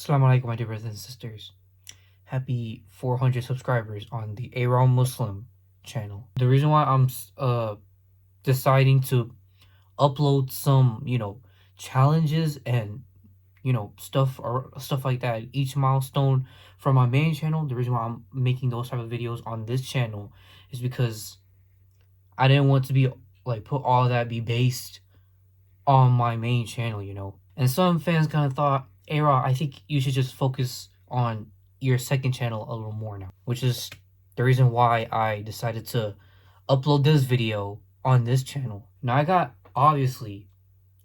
Assalamu alaikum, my dear brothers and sisters. Happy 400 subscribers on the Aram Muslim channel. The reason why I'm deciding to upload some, challenges and stuff like that, each milestone from my main channel. The reason why I'm making those type of videos on this channel is because I didn't want to be put all of that be based on my main channel. And some fans kind of thought, Ara, I think you should just focus on your second channel a little more now, which is the reason why I decided to upload this video on this channel. Now, I got obviously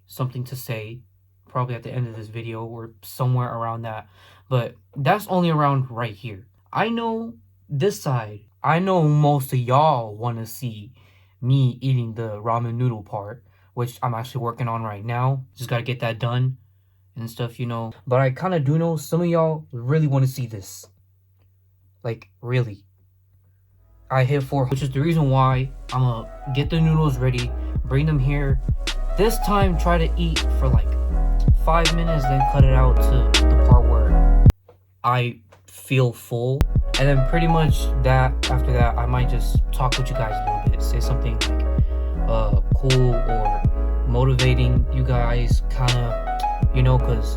something to say probably at the end of this video or somewhere around that, but that's only around right here. I know this side, I know most of y'all want to see me eating the ramen noodle part, which I'm actually working on right now. Just gotta get that done and stuff, But I kind of do know some of y'all really want to see this. Like, really. I hit 4, which is the reason why I'm gonna get the noodles ready, bring them here. This time, try to eat for like 5 minutes, then cut it out to the part where I feel full. And then pretty much after that, I might just talk with you guys a little bit. Say something like cool or motivating you guys, kind of, because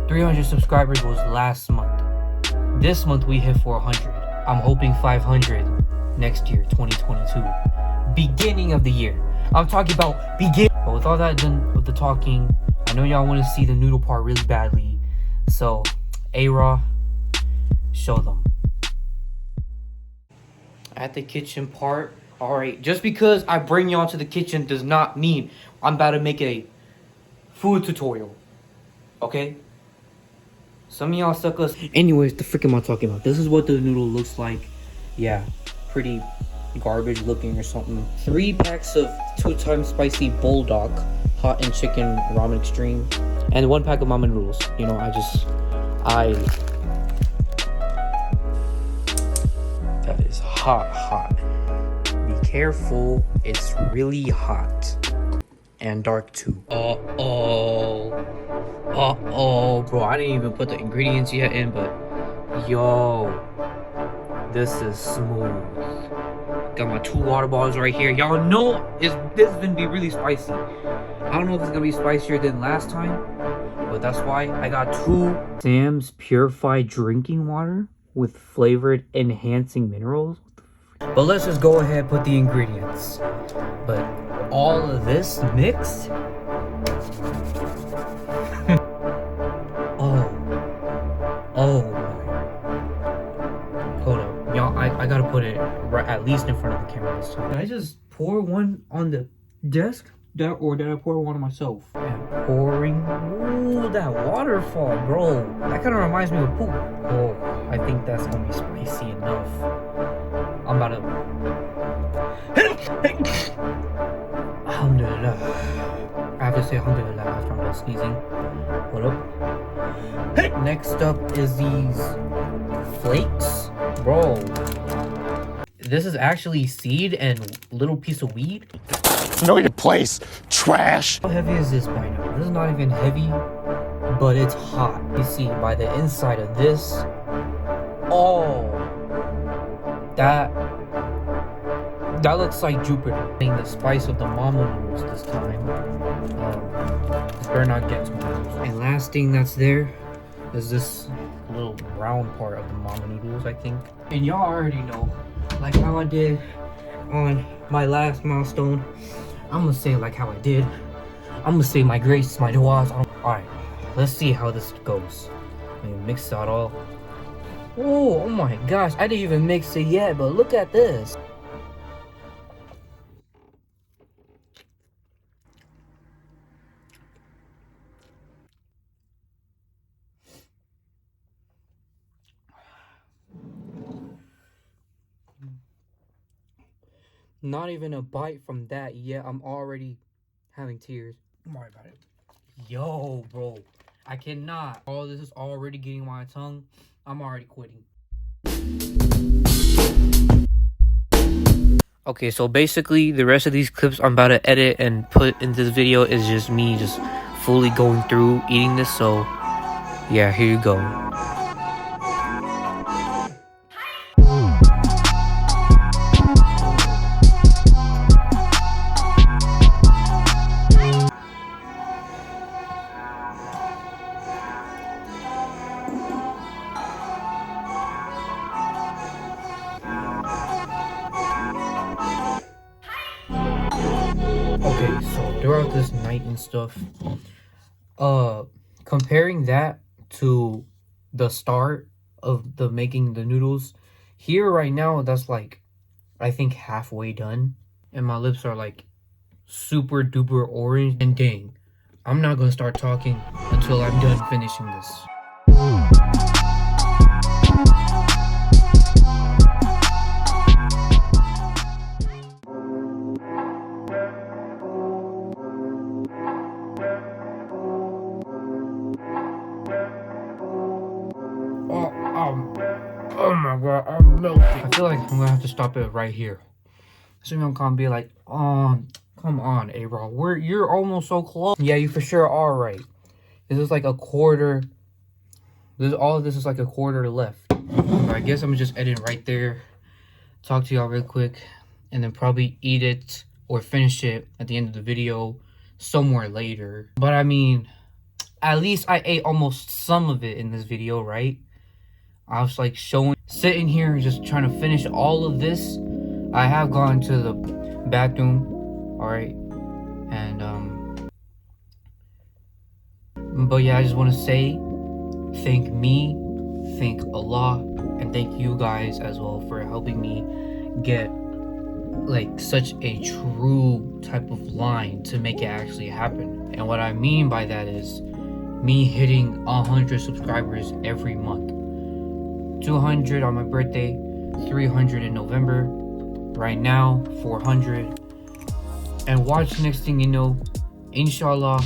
300 subscribers was last month. This month we hit 400. I'm hoping 500 next year, 2022. Beginning of the year. I'm talking about begin. But with all that done with the talking, I know y'all want to see the noodle part really badly. So, A-Raw, show them. At the kitchen part. Alright, just because I bring y'all to the kitchen does not mean I'm about to make a food tutorial. Okay? Some of y'all suckers. Anyways, the frick am I talking about? This is what the noodle looks like. Yeah, pretty garbage looking or something. 3 packs of 2x spicy bulldog hot and chicken ramen extreme, and 1 pack of ramen noodles. That is hot. Be careful, it's really hot. And dark too. Bro, I didn't even put the ingredients yet in, but yo, this is smooth. Got my 2 water bottles right here. Y'all know this is gonna be really spicy. I don't know if it's gonna be spicier than last time, but that's why I got 2 Sam's purified drinking water with flavored enhancing minerals. But let's just go ahead and put the ingredients. But all of this mixed. Oh my. Hold up. Y'all, I gotta put it right, at least in front of the camera this time. Did I just pour one on the desk? Or did I pour one on myself? And pouring. Ooh, that waterfall, bro. That kind of reminds me of poop. Oh, I think that's gonna be spicy enough. I'm about to. Alhamdulillah. I have to say alhamdulillah after I'm done sneezing. What up? Next up is these flakes. Bro, this is actually seed and little piece of weed. Know your place, trash. How heavy is this by now? This is not even heavy, but it's hot. You see by the inside of this. Oh, that looks like Jupiter. The spice of the mama noodles this time. This better not get too much. And last thing that's there is this little brown part of the mama noodles, I think. And y'all already know, like how I did on my last milestone, I'm gonna say like how I did. I'm gonna say my grace, my du'as. Alright, let's see how this goes. Let me mix that all. Oh my gosh, I didn't even mix it yet, but look at this. Not even a bite from that yet. I'm already having tears. Don't worry about it. Yo, bro. I cannot. All this is already getting on my tongue. I'm already quitting. Okay, so basically the rest of these clips I'm about to edit and put in this video is just me just fully going through eating this. So Yeah, here you go. Okay, so throughout this night and stuff, comparing that to the start of the making the noodles, here right now, that's like, I think halfway done, and my lips are like super duper orange. And dang, I'm not gonna start talking until I'm done finishing this. Oh my god, I'm melting. I feel like I'm gonna have to stop it right here. So I'm gonna be like, come on, A-Raw, you're almost so close. Yeah, you for sure are right. This is like a quarter. All of this is like a quarter left. But I guess I'm just edit right there. Talk to y'all real quick, and then probably eat it or finish it at the end of the video somewhere later. But I mean, at least I ate almost some of it in this video, right? I was like sitting here just trying to finish all of this. I have gone to the bathroom, all right, and but yeah, I just want to say thank Allah, and thank you guys as well for helping me get like such a true type of line to make it actually happen. And what I mean by that is me hitting 100 subscribers every month. 200 on my birthday, 300 in November, right now 400. And watch, next thing you know, inshallah,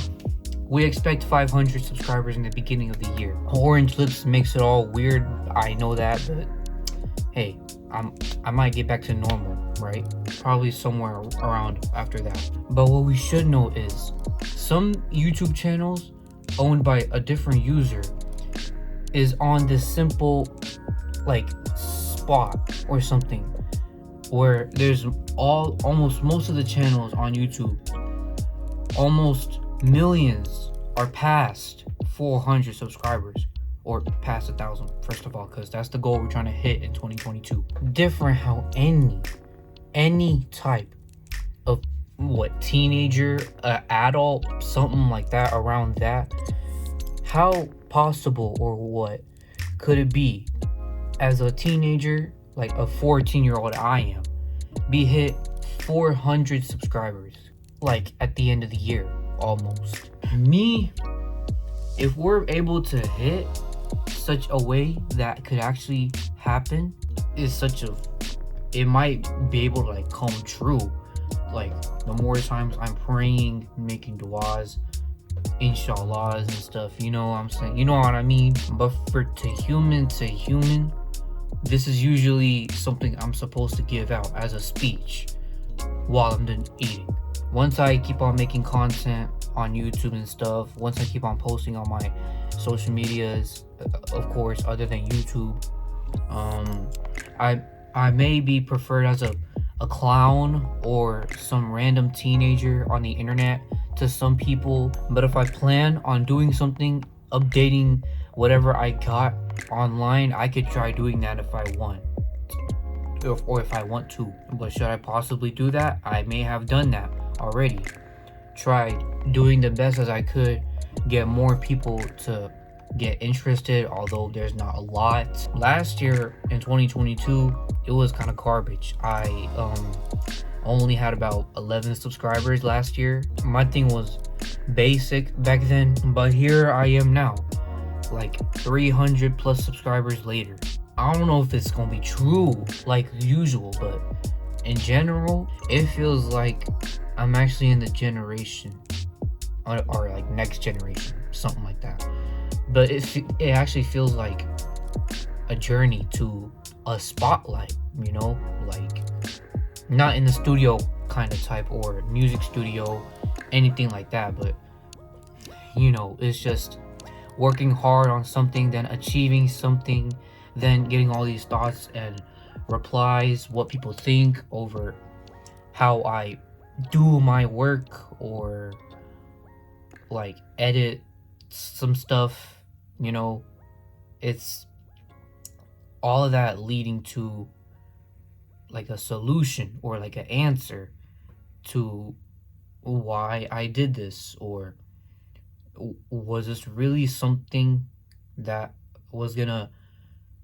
we expect 500 subscribers in the beginning of the year. Orange lips makes it all weird, I know that, but hey, I might get back to normal, right? Probably somewhere around after that. But what we should know is some YouTube channels owned by a different user is on this simple like spot or something where there's almost most of the channels on YouTube, almost millions, are past 400 subscribers, or past 1,000, first of all, because that's the goal we're trying to hit in 2022. Different how any type of teenager, adult, something like that, around that, how possible or what could it be as a teenager, like a 14-year-old I am, be hit 400 subscribers like at the end of the year almost? Me, if we're able to hit such a way that could actually happen, is it might be able to like come true. Like the more times I'm praying, making duas, inshallah and stuff, you know what I'm saying, you know what I mean. But to human, this is usually something I'm supposed to give out as a speech while I'm done eating. Once I keep on making content on YouTube and stuff, once I keep on posting on my social medias, of course, other than YouTube, I may be preferred as a clown or some random teenager on the internet to some people. But if I plan on doing something, updating whatever I got online, I could try doing that if I want, or if I want to. But should I possibly do that? I may have done that already. Tried doing the best as I could, get more people to get interested, although there's not a lot. Last year in 2022, it was kind of garbage. I only had about 11 subscribers last year. My thing was basic back then, but here I am now, like 300 plus subscribers later. I don't know if it's gonna be true like usual, but in general, it feels like I'm actually in the generation, or like next generation, something like that. But it actually feels like a journey to a spotlight, you know, like not in the studio kind of type or music studio, anything like that, but you know, it's just working hard on something, then achieving something, then getting all these thoughts and replies, what people think over how I do my work, or like edit some stuff, you know. It's all of that leading to like a solution or like an answer to why I did this, or was this really something that was gonna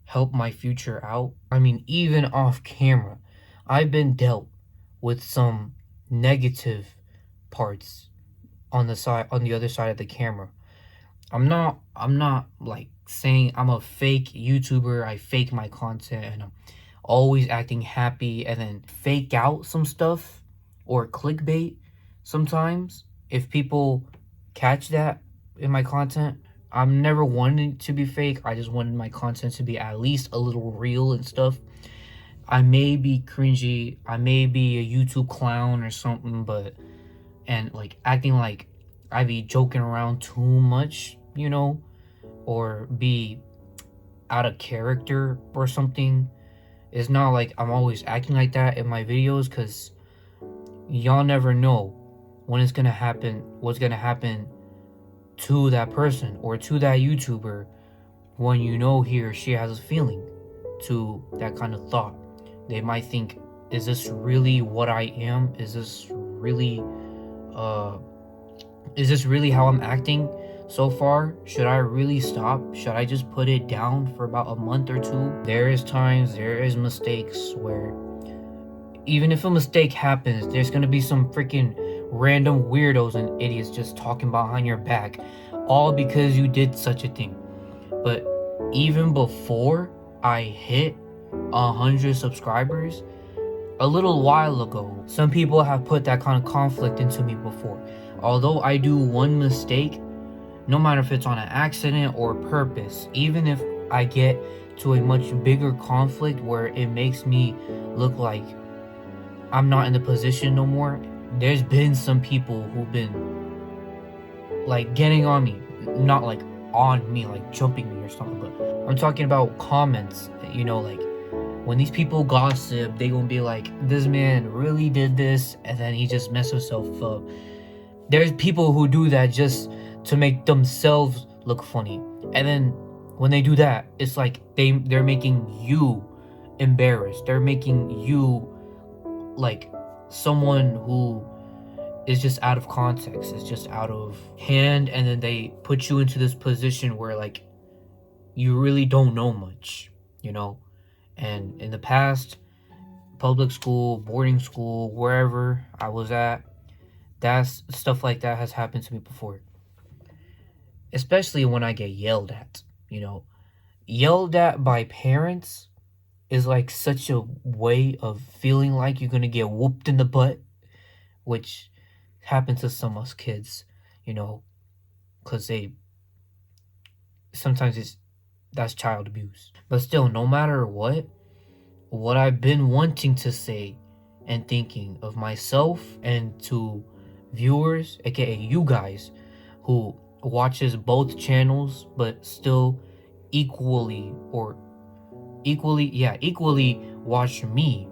help my future out? I mean, even off camera, I've been dealt with some negative parts on the other side of the camera. I'm not like saying I'm a fake YouTuber. I fake my content and I'm always acting happy and then fake out some stuff or clickbait sometimes. If people catch that in my content, I'm never wanting to be fake. I just wanted my content to be at least a little real and stuff. I may be cringy, I may be a YouTube clown or something, but and like acting like I be joking around too much, you know, or be out of character or something. It's not like I'm always acting like that in my videos, because y'all never know when it's gonna happen, what's gonna happen to that person or to that YouTuber when you know he or she has a feeling to that kind of thought. They might think, is this really what I am? Is this really how I'm acting so far? Should I really stop? Should I just put it down for about a month or two? There is mistakes where even if a mistake happens, there's gonna be some freaking random weirdos and idiots just talking behind your back, all because you did such a thing. But even before I hit 100 subscribers, a little while ago, some people have put that kind of conflict into me before. Although I do one mistake, no matter if it's on an accident or purpose, even if I get to a much bigger conflict where it makes me look like I'm not in the position no more, there's been some people who've been like getting on me, not like on me, like jumping me or something, but I'm talking about comments, you know, like when these people gossip, they gonna be like, this man really did this, and then he just messed himself up. There's people who do that just to make themselves look funny, and then when they do that, it's like they're making you embarrassed. They're making you like someone who is just out of context, is just out of hand, and then they put you into this position where like you really don't know much, you know. And in the past, public school, boarding school, wherever I was at, that's stuff like that has happened to me before. Especially when I get yelled at, you know. Yelled at by parents is like such a way of feeling like you're gonna get whooped in the butt, which happens to some of us kids, you know, because sometimes that's child abuse. But still, no matter what I've been wanting to say and thinking of myself and to viewers, aka you guys, who watches both channels but still equally watch me,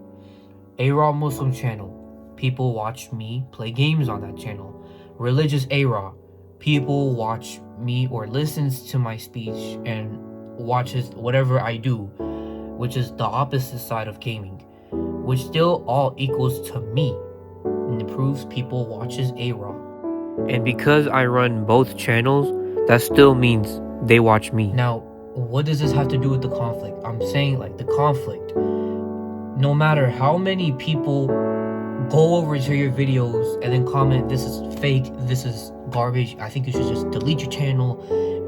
A-Raw Muslim channel, people watch me play games on that channel. Religious A-Raw, people watch me or listens to my speech and watches whatever I do, which is the opposite side of gaming, which still all equals to me, and it proves people watches A-Raw. And because I run both channels, that still means they watch me. Now, what does this have to do with the conflict? I'm saying like the conflict, no matter how many people go over to your videos and then comment, this is fake, this is garbage, I think you should just delete your channel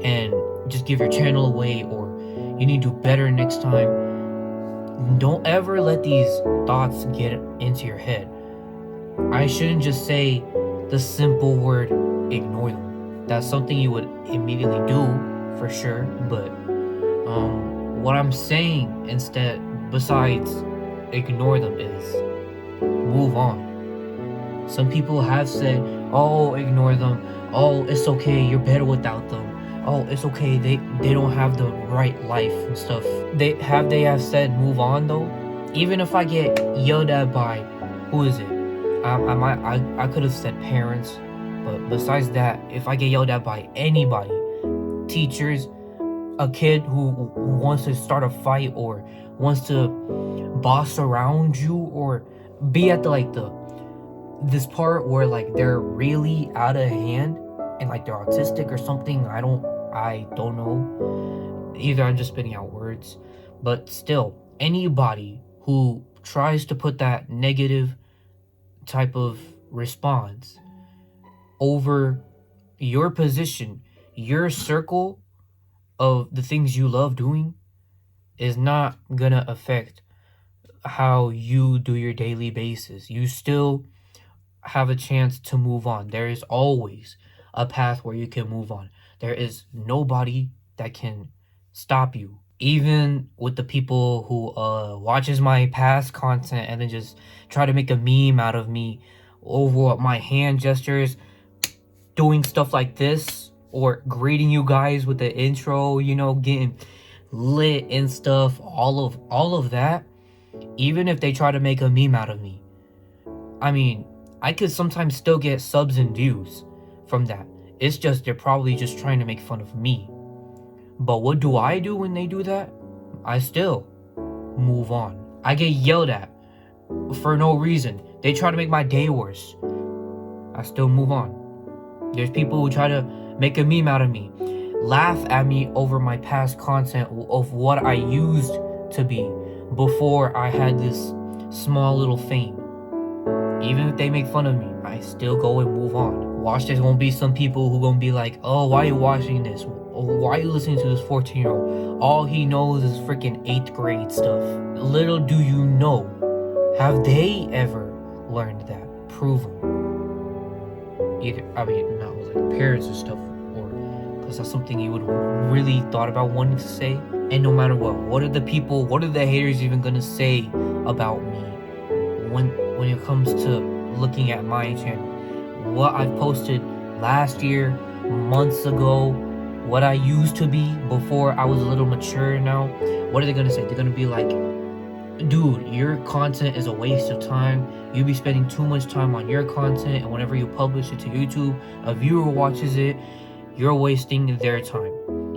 and just give your channel away, or you need to do better next time. Don't ever let these thoughts get into your head. I shouldn't just say the simple word ignore them. That's something you would immediately do for sure, but what I'm saying instead, besides ignore them, is move on. Some people have said, oh, ignore them, oh, it's okay, you're better without them, oh, it's okay, they don't have the right life and stuff. They have said move on though? Even if I get yelled at by, who is it? I could have said parents, but besides that, if I get yelled at by anybody, teachers, a kid who wants to start a fight or wants to boss around you or be at the this part where like they're really out of hand and like they're autistic or something, I don't know. Either I'm just spitting out words, but still, anybody who tries to put that negative type of response over your position, your circle of the things you love doing is not gonna affect how you do your daily basis. You still have a chance to move on. There is always a path where you can move on. There is nobody that can stop you. Even with the people who watches my past content and then just try to make a meme out of me over my hand gestures, doing stuff like this, or greeting you guys with the intro, getting lit and stuff, all of that, even if they try to make a meme out of me, I mean, I could sometimes still get subs and views from that. It's just they're probably just trying to make fun of me. But what do I do when they do that? I still move on. I get yelled at for no reason. They try to make my day worse. I still move on. There's people who try to make a meme out of me, laugh at me over my past content of what I used to be before I had this small little fame. Even if they make fun of me, I still go and move on. Watch, there's gonna be some people who gonna be like, oh, why are you watching this? Oh, why are you listening to this 14-year-old? All he knows is freaking 8th grade stuff. Little do you know, have they ever learned that? Prove them. Either, not with like parents and stuff, or because that's something you would really thought about wanting to say. And no matter what are the haters even gonna say about me when it comes to looking at my channel? What I've posted last year, months ago, what I used to be before I was a little mature now, what are they gonna say? They're gonna be like, dude, your content is a waste of time. You be spending too much time on your content, and whenever you publish it to YouTube, a viewer watches it, you're wasting their time.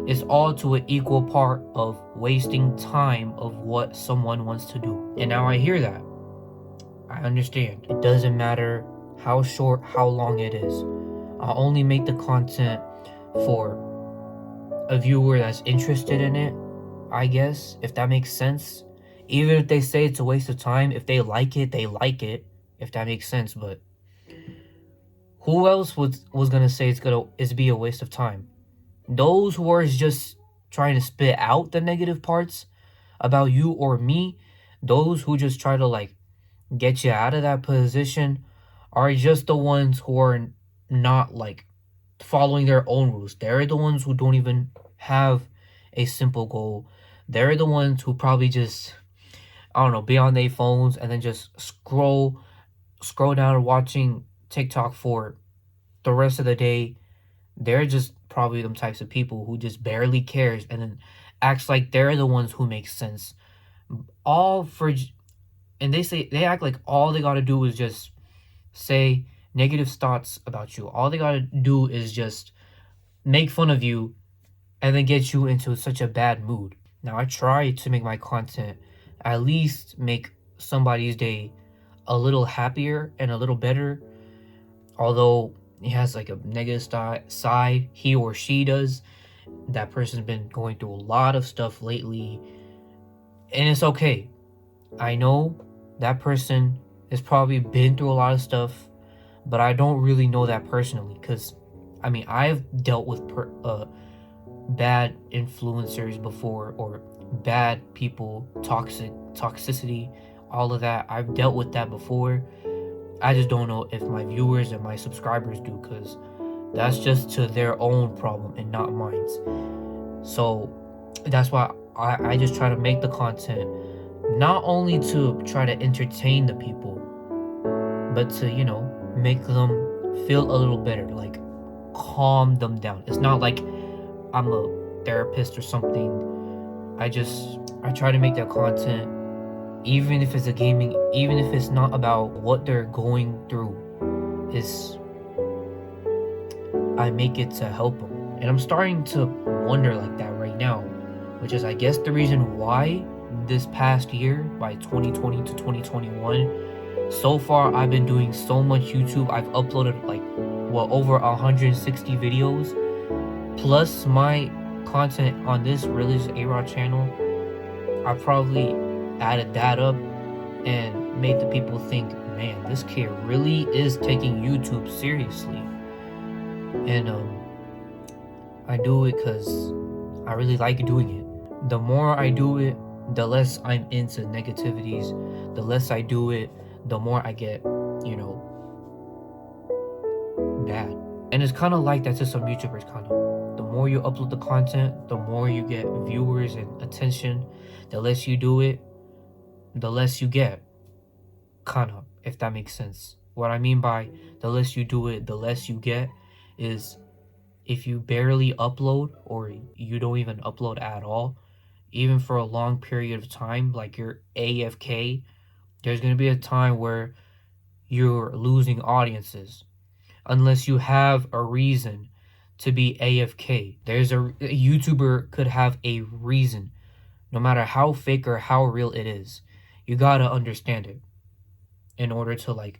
It's all to an equal part of wasting time of what someone wants to do. And now I hear that. I understand. It doesn't matter how short, how long it is. I'll only make the content for a viewer that's interested in it, I guess, if that makes sense. Even if they say it's a waste of time, if they like it, they like it, if that makes sense. But who else was gonna say it's be a waste of time? Those who are just trying to spit out the negative parts about you or me, those who just try to like get you out of that position, are just the ones who are not like following their own rules. They're the ones who don't even have a simple goal. They're the ones who probably just, I don't know, be on their phones and then just scroll down watching TikTok for the rest of the day. They're just probably them types of people who just barely cares and then acts like they're the ones who make sense. And they act like all they gotta do is just say negative thoughts about you. All they gotta do is just make fun of you and then get you into such a bad mood. Now, I try to make my content at least make somebody's day a little happier and a little better. Although it has like a negative side, he or she does. That person's been going through a lot of stuff lately. And it's okay. I know that person has probably been through a lot of stuff, but I don't really know that personally. Because, I've dealt with bad influencers before, or bad people, toxicity, all of that. I've dealt with that before. I just don't know if my viewers and my subscribers do, because that's just to their own problem and not mine. So that's why I just try to make the content not only to try to entertain the people, but to, make them feel a little better, like calm them down. It's not like I'm a therapist or something. I try to make that content, even if it's a gaming, even if it's not about what they're going through, I make it to help them. And I'm starting to wonder like that right now, which is, I guess, the reason why this past year, by 2020 to 2021, so far I've been doing so much YouTube. I've uploaded like, over 160 videos, plus my content on this Religious A-Rod channel. I probably added that up and made the people think, man, this kid really is taking YouTube seriously. And I do it because I really like doing it. The more I do it, the less I'm into negativities. The less I do it, the more I get, bad. And it's kind of like that to some YouTubers, kind of. The more you upload the content, the more you get viewers and attention. The less you do it, the less you get. Kind of, if that makes sense. What I mean by the less you do it, the less you get is, if you barely upload or you don't even upload at all, even for a long period of time, like you're AFK, there's going to be a time where you're losing audiences. Unless you have a reason to be AFK. A YouTuber could have a reason, no matter how fake or how real it is. You gotta understand it in order to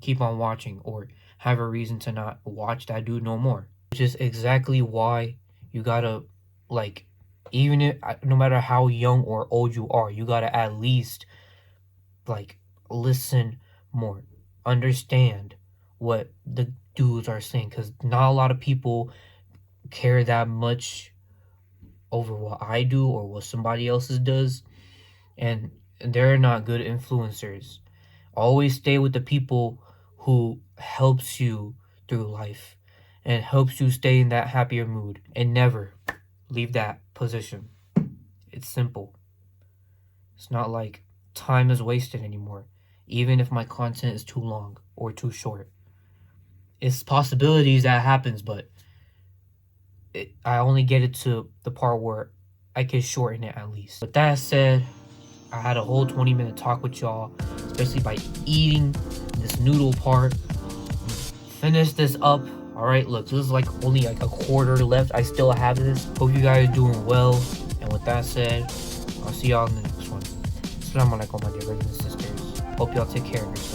keep on watching or have a reason to not watch that dude no more. Which is exactly why you gotta, even if, no matter how young or old you are, you gotta at least listen more, understand what the dudes are saying, because not a lot of people care that much over what I do or what somebody else's does, and they're not good influencers. Always stay with the people who helps you through life and helps you stay in that happier mood, and never leave that position. It's simple. It's not like time is wasted anymore, even if my content is too long or too short. It's possibilities that happens, but I only get it to the part where I can shorten it at least. With that said, I had a whole 20-minute talk with y'all, especially by eating this noodle part. Finish this up. Alright, look, this is only a quarter left. I still have this. Hope you guys are doing well. And with that said, I'll see y'all in the next one. Assalamu alaikum, my dear brothers and sisters. Hope y'all take care of yourselves.